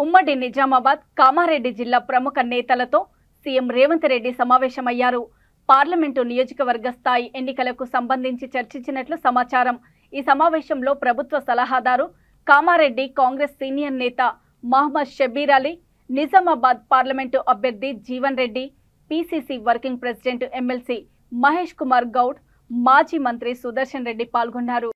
ఉమ్మడి నిజామాబాద్, కామారెడ్డి జిల్లా ప్రముఖ నేతలతో సీఎం రేవంత్ రెడ్డి సమావేశమయ్యారు. పార్లమెంటు నియోజకవర్గ స్థాయి ఎన్నికలకు సంబంధించి చర్చించినట్లు సమాచారం. ఈ సమావేశంలో ప్రభుత్వ సలహాదారు, కామారెడ్డి కాంగ్రెస్ సీనియర్ నేత మహమ్మద్ షబ్బీర్ అలీ, నిజామాబాద్ పార్లమెంటు అభ్యర్థి Jeevan Reddy, PCC working president MLC Mahesh Kumar Goud, మాజీ మంత్రి సుదర్శన్ రెడ్డి పాల్గొన్నారు.